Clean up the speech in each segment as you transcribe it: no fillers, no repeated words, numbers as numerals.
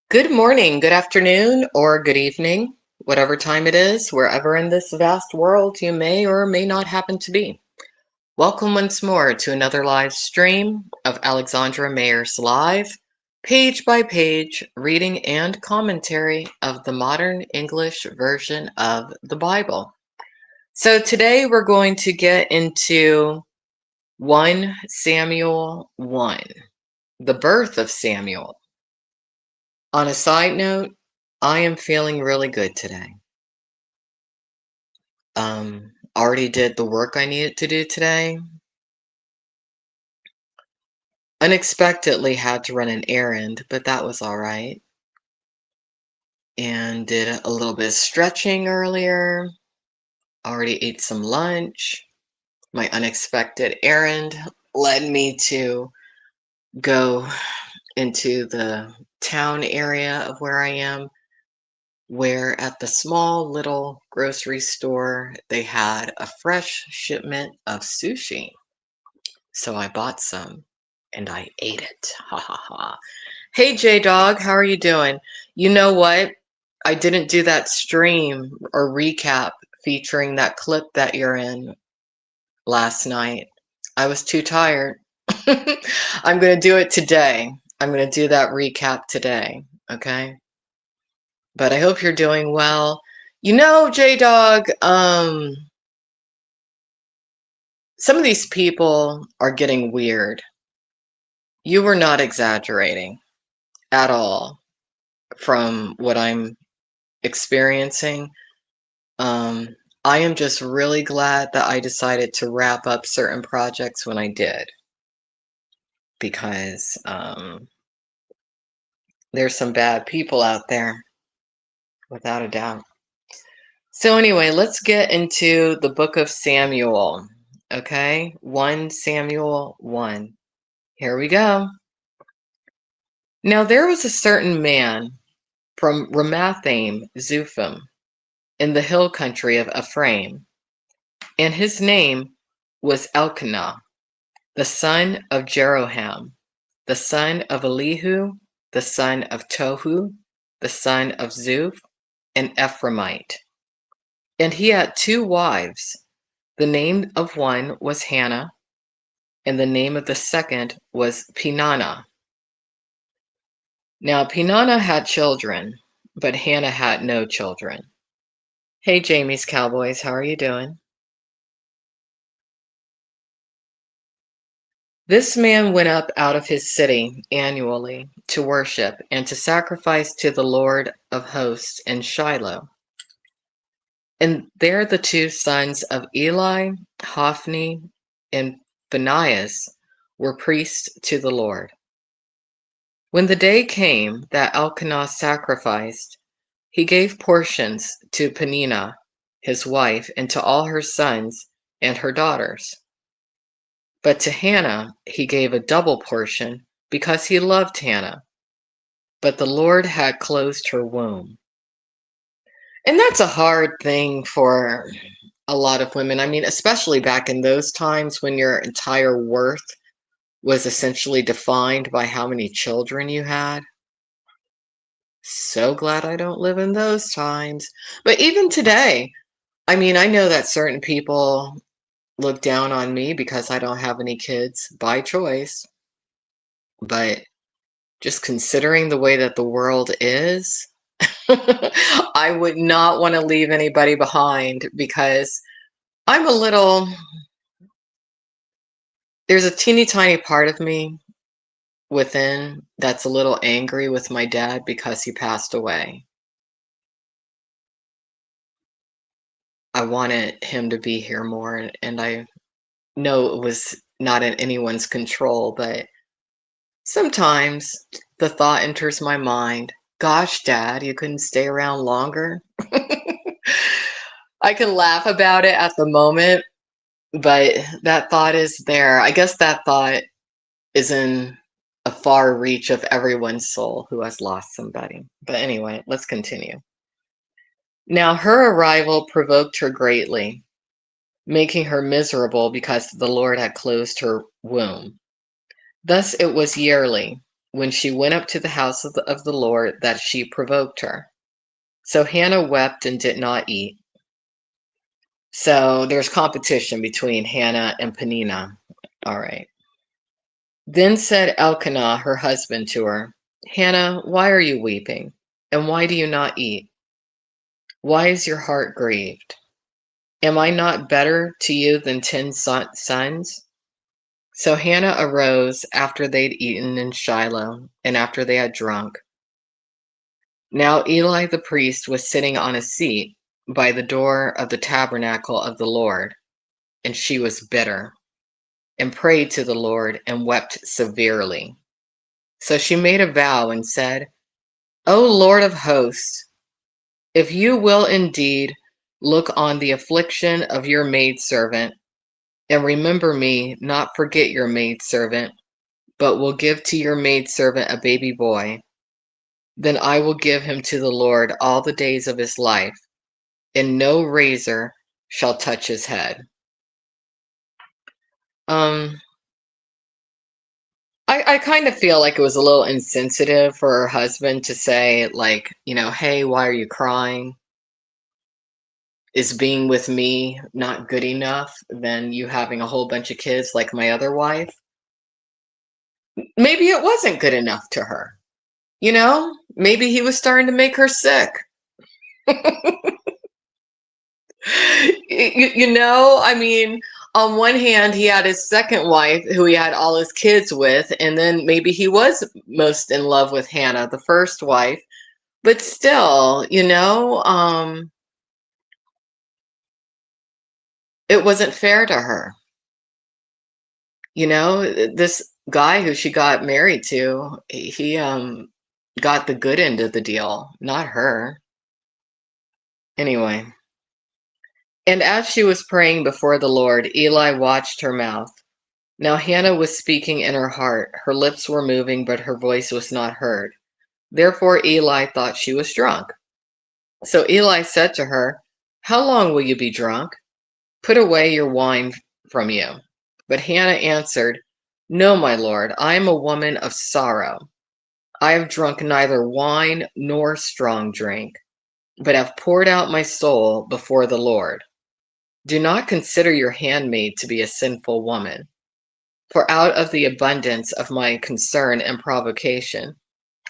Good morning, good afternoon, or good evening, whatever time it is, wherever in this vast world you may or may not happen to be. Welcome once more to another live stream of Alexandra Mayers Live, page by page reading and commentary of the modern English version of the Bible. So today we're going to get into 1 Samuel 1, the birth of Samuel. On a side note, I am feeling really good today. Already did the work I needed to do today. Unexpectedly had to run an errand, but that was all right. And did a little bit of stretching earlier. Already ate some lunch. My unexpected errand led me to go into the town area of where I am, where at the small little grocery store, they had a fresh shipment of sushi. So I bought some and I ate it. Ha ha ha. Hey J Dog, how are you doing? You know what? I didn't do that stream or recap featuring that clip that you're in last night. I was too tired. I'm going to do it today. I'm going to do that recap today. Okay? But I hope you're doing well. You know, J Dog, some of these people are getting weird. You were not exaggerating at all from what I'm experiencing. I am just really glad that I decided to wrap up certain projects when I did, because there's some bad people out there, without a doubt. So anyway, let's get into the book of Samuel. Okay, 1 Samuel 1. Here we go. Now there was a certain man from Ramathaim Zuphim in the hill country of Ephraim, and his name was Elkanah, the son of Jeroham, the son of Elihu, the son of Tohu, the son of Zuph, an Ephraimite. And he had 2 wives. The name of one was Hannah, and the name of the second was Peninnah. Now Peninnah had children, but Hannah had no children. Hey Jamie's Cowboys, how are you doing? This man went up out of his city annually to worship and to sacrifice to the Lord of hosts in Shiloh. And there the 2 sons of Eli, Hophni, and Phinehas were priests to the Lord. When the day came that Elkanah sacrificed, he gave portions to Peninnah, his wife, and to all her sons and her daughters. But to Hannah he gave a double portion, because he loved Hannah. But the Lord had closed her womb. And that's a hard thing for a lot of women. I mean, especially back in those times when your entire worth was essentially defined by how many children you had. So glad I don't live in those times. But even today, I mean, I know that certain people look down on me because I don't have any kids by choice. But just considering the way that the world is, I would not want to leave anybody behind, because I'm a little, there's a teeny tiny part of me within that's a little angry with my dad because he passed away. I wanted him to be here more, and I know it was not in anyone's control, but sometimes the thought enters my mind, gosh, Dad, you couldn't stay around longer. I can laugh about it at the moment, but that thought is there. I guess that thought is in a far reach of everyone's soul who has lost somebody. But anyway, let's continue. Now her arrival provoked her greatly, making her miserable because the Lord had closed her womb. Thus it was yearly, when she went up to the house of the Lord, that she provoked her. So Hannah wept and did not eat. So there's competition between Hannah and Peninnah. All right. Then said Elkanah, her husband, to her, Hannah, why are you weeping? And why do you not eat? Why is your heart grieved? Am I not better to you than 10 sons? So Hannah arose after they'd eaten in Shiloh, and after they had drunk. Now Eli the priest was sitting on a seat by the door of the tabernacle of the Lord, and she was bitter, and prayed to the Lord, and wept severely. So she made a vow and said, O Lord of hosts, if you will indeed look on the affliction of your maidservant, and remember me, not forget your maidservant, but will give to your maidservant a baby boy, then I will give him to the Lord all the days of his life, and no razor shall touch his head. Um, I kind of feel like it was a little insensitive for her husband to say, like, hey, why are you crying? Is being with me not good enough than you having a whole bunch of kids like my other wife? Maybe it wasn't good enough to her. Maybe he was starting to make her sick. I mean, on one hand, he had his second wife who he had all his kids with, and then maybe he was most in love with Hannah, the first wife. But still, it wasn't fair to her. This guy who she got married to, he got the good end of the deal, not her. Anyway. And as she was praying before the Lord, Eli watched her mouth. Now Hannah was speaking in her heart. Her lips were moving, but her voice was not heard. Therefore Eli thought she was drunk. So Eli said to her, How long will you be drunk? Put away your wine from you. But Hannah answered, No, my lord, I am a woman of sorrow. I have drunk neither wine nor strong drink, but have poured out my soul before the Lord. Do not consider your handmaid to be a sinful woman, for out of the abundance of my concern and provocation,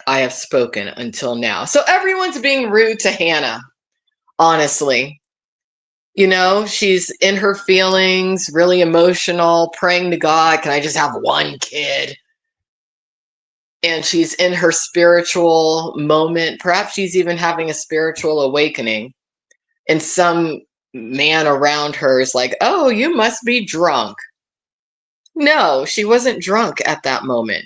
I have spoken until now. So everyone's being rude to Hannah, honestly. She's in her feelings, really emotional, praying to God, can I just have one kid? And she's in her spiritual moment. Perhaps she's even having a spiritual awakening. And some man around her is like, oh, you must be drunk. No, she wasn't drunk at that moment.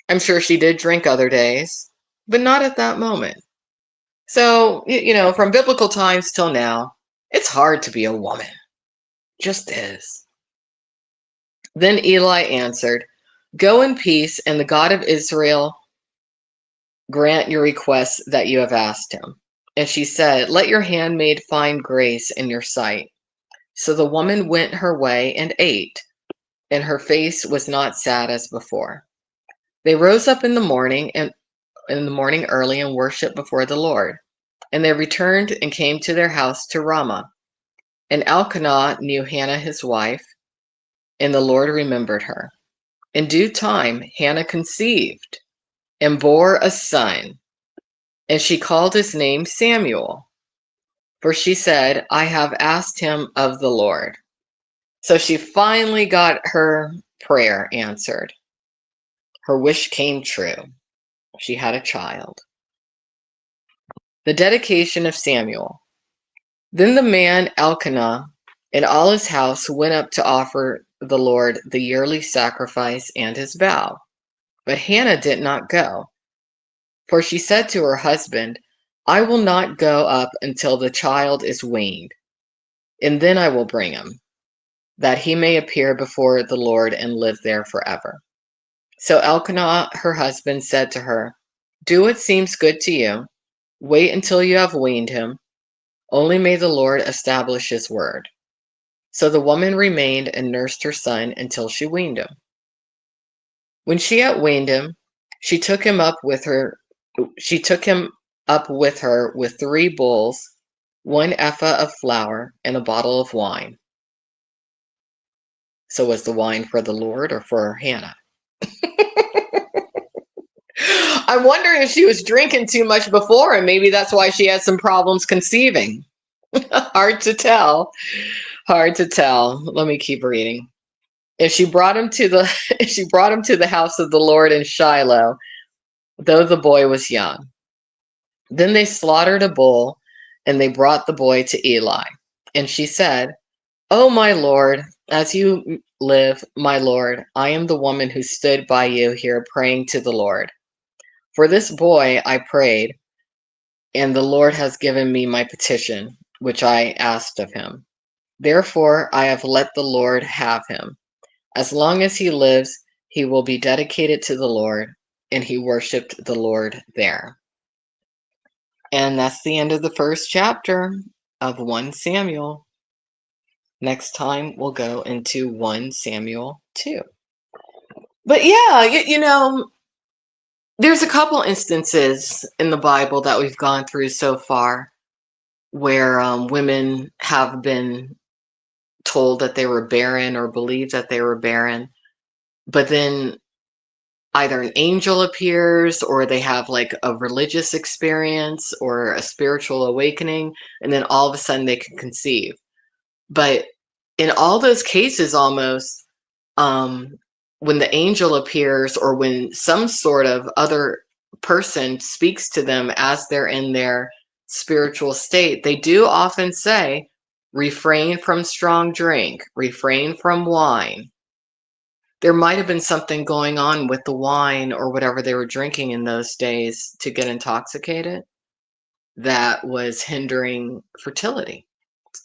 I'm sure she did drink other days, but not at that moment. So, from biblical times till now, it's hard to be a woman. Just is. Then Eli answered, Go in peace, and the God of Israel grant your requests that you have asked him. And she said, Let your handmaid find grace in your sight. So the woman went her way and ate, and her face was not sad as before. They rose up in the morning early and worshiped before the Lord. And they returned and came to their house to Ramah. And Elkanah knew Hannah his wife, and the Lord remembered her. In due time, Hannah conceived and bore a son, and she called his name Samuel, for she said, I have asked him of the Lord. So she finally got her prayer answered. Her wish came true. She had a child. The dedication of Samuel. Then the man Elkanah and all his house went up to offer the Lord the yearly sacrifice and his vow. But Hannah did not go, for she said to her husband, I will not go up until the child is weaned, and then I will bring him, that he may appear before the Lord and live there forever. So Elkanah, her husband, said to her, Do what seems good to you. Wait until you have weaned him. Only may the Lord establish his word. So the woman remained and nursed her son until she weaned him. When she had weaned him, she took him up with her. She took him up with her with 3 bulls, 1 ephah of flour, and a bottle of wine. So was the wine for the Lord or for Hannah? I'm wondering if she was drinking too much before, and maybe that's why she had some problems conceiving. Hard to tell. Hard to tell. Let me keep reading. If she brought him to the if she brought him to the house of the Lord in Shiloh, though the boy was young. Then they slaughtered a bull, and they brought the boy to Eli. And she said, "Oh, my Lord, as you live, my Lord, I am the woman who stood by you here praying to the Lord. For this boy I prayed, and the Lord has given me my petition, which I asked of him. Therefore I have let the Lord have him. As long as he lives, he will be dedicated to the Lord." And he worshiped the Lord there. And that's the end of the first chapter of 1 Samuel. Next time we'll go into 1 Samuel 2. But yeah, there's a couple instances in the Bible that we've gone through so far where women have been told that they were barren or believed that they were barren, but then either an angel appears or they have like a religious experience or a spiritual awakening, and then all of a sudden they can conceive. But in all those cases, almost, um, when the angel appears or when some sort of other person speaks to them as they're in their spiritual state, they do often say, refrain from strong drink, refrain from wine. There might have been something going on with the wine or whatever they were drinking in those days to get intoxicated that was hindering fertility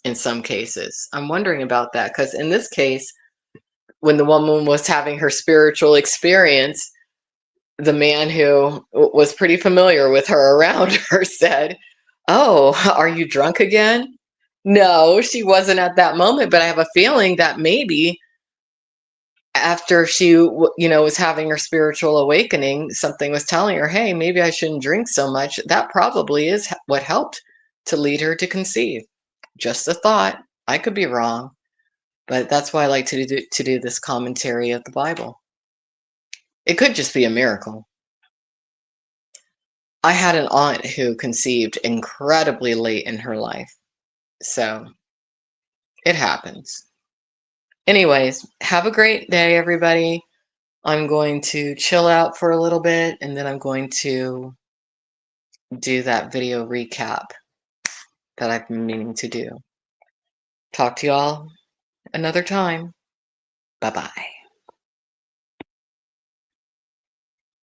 in some cases. I'm wondering about that because in this case, when the woman was having her spiritual experience, the man who was pretty familiar with her around her said, "Oh, are you drunk again?" No, she wasn't at that moment, but I have a feeling that maybe after she was having her spiritual awakening, something was telling her, hey, maybe I shouldn't drink so much. That probably is what helped to lead her to conceive. Just a thought. I could be wrong, but that's why I like to do this commentary of the Bible. It could just be a miracle. I had an aunt who conceived incredibly late in her life, so it happens. Anyways, have a great day, everybody. I'm going to chill out for a little bit, and then I'm going to do that video recap that I've been meaning to do. Talk to y'all another time. Bye-bye.